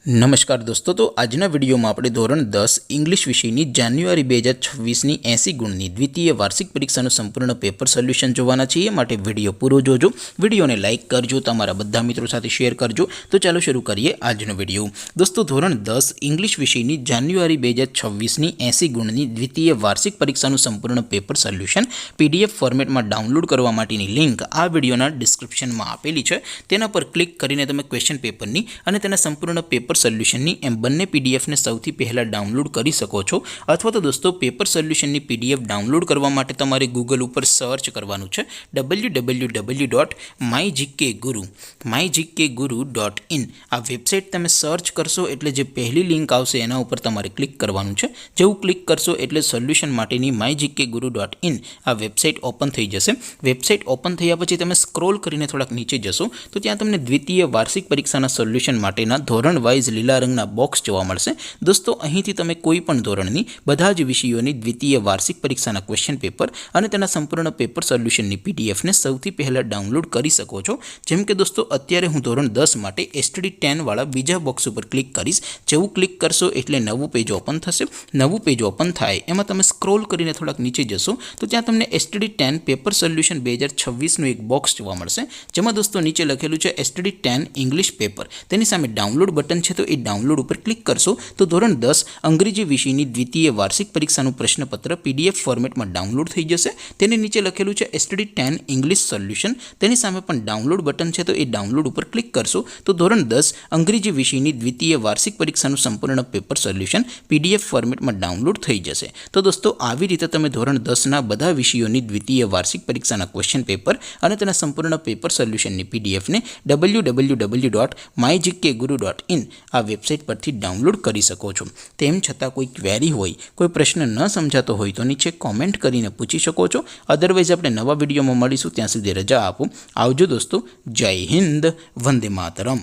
નમસ્કાર દોસ્તો, તો આજના વિડીયોમાં આપણે ધોરણ 10 ઇંગ્લિશ વિષયની જાન્યુઆરી 2026ની 80 ગુણની દ્વિતીય વાર્ષિક પરીક્ષાનું સંપૂર્ણ પેપર સોલ્યુશન જોવાના છીએ। માટે વિડીયો પૂરો જોજો, વિડીયોને લાઇક કરજો, તમારા બધા મિત્રો સાથે શેર કરજો। તો ચાલો શરૂ કરીએ આજનો વિડીયો। દોસ્તો, ધોરણ 10 ઇંગ્લિશ વિષયની જાન્યુઆરી 2026ની 80 ગુણની દ્વિતીય વાર્ષિક પરીક્ષાનું સંપૂર્ણ પેપર સોલ્યુશન પીડીએફ ફોર્મેટમાં ડાઉનલોડ કરવા માટેની લિંક આ વિડીયોના ડિસ્ક્રિપ્શનમાં આપેલી છે। તેના પર ક્લિક કરીને તમે ક્વેશ્ચન પેપરની અને તેના સંપૂર્ણ પેપર સોલ્યુશનની એમ બંને પીડીએફને સૌથી પહેલાં ડાઉનલોડ કરી શકો છો। અથવા તો દોસ્તો, પેપર સોલ્યુશનની પીડીએફ ડાઉનલોડ કરવા માટે તમારે ગૂગલ ઉપર સર્ચ કરવાનું છે www.mygkguru.in। આ વેબસાઇટ તમે સર્ચ કરશો એટલે જે પહેલી લિંક આવશે એના ઉપર તમારે ક્લિક કરવાનું છે। જેવું ક્લિક કરશો એટલે સોલ્યુશન માટેની mygkguru.in આ વેબસાઇટ ઓપન થઈ જશે। વેબસાઇટ ઓપન થયા પછી તમે સ્ક્રોલ કરીને થોડાક નીચે જશો તો ત્યાં તમને દ્વિતીય વાર્ષિક પરીક્ષાના સોલ્યુશન માટેના ધોરણ વાઇઝ લીલા રંગના બોક્સ જોવા મળશે। દોસ્તો, અહીંથી તમે કોઈ પણ ધોરણની બધા જ વિષયોની દ્વિતીય વાર્ષિક પરીક્ષાના ક્વેશ્ચન પેપર અને તેના સંપૂર્ણ પેપર સોલ્યુશનની પીડીએફને સૌથી પહેલાં ડાઉનલોડ કરી શકો છો। જેમ કે દોસ્તો, અત્યારે હું ધોરણ 10 માટે STD10 વાળા બીજા બોક્સ ઉપર ક્લિક કરીશ। જેવું ક્લિક કરશો એટલે નવું પેજ ઓપન થશે। નવું પેજ ઓપન થાય એમાં તમે સ્ક્રોલ કરીને થોડાક નીચે જશો તો ત્યાં તમને STD10 પેપર સોલ્યુશન 2026નું એક બોક્સ જોવા મળશે, જેમાં દોસ્તો નીચે લખેલું છે STD10 ઇંગ્લિશ પેપર। તેની સામે ડાઉનલોડ બટન છે, તો એ ડાઉનલોડ ઉપર ક્લિક કરશો તો ધોરણ 10 અંગ્રેજી વિષયની દ્વિતીય વાર્ષિક પરીક્ષાનું પ્રશ્નપત્ર પીડીએફ ફોર્મેટમાં ડાઉનલોડ થઈ જશે। તેની નીચે લખેલું છે STD10 ઇંગ્લિશ સોલ્યુશન, તેની સામે પણ ડાઉનલોડ બટન છે, તો એ ડાઉનલોડ ઉપર ક્લિક કરશો તો ધોરણ 10 અંગ્રેજી વિષયની દ્વિતીય વાર્ષિક પરીક્ષાનું સંપૂર્ણ પેપર સોલ્યુશન પીડીએફ ફોર્મેટમાં ડાઉનલોડ થઈ જશે। તો દોસ્તો, આવી રીતે તમે ધોરણ 10ના બધા વિષયોની દ્વિતીય વાર્ષિક પરીક્ષાના ક્વેશ્ચન પેપર અને તેના સંપૂર્ણ પેપર સોલ્યુશનની પીડીએફને www.mygkguru.in આ વેબસાઇટ પરથી ડાઉનલોડ કરી શકો છો। તેમ છતાં કોઈ ક્વેરી હોય, કોઈ પ્રશ્ન ન સમજાતો હોય તો નીચે કોમેન્ટ કરીને પૂછી શકો છો। અદરવાઇઝ આપણે નવા વિડીયોમાં મળીશું, ત્યાં સુધી રજા આપો। આવજો દોસ્તો, જય હિન્દ, વંદે માતરમ।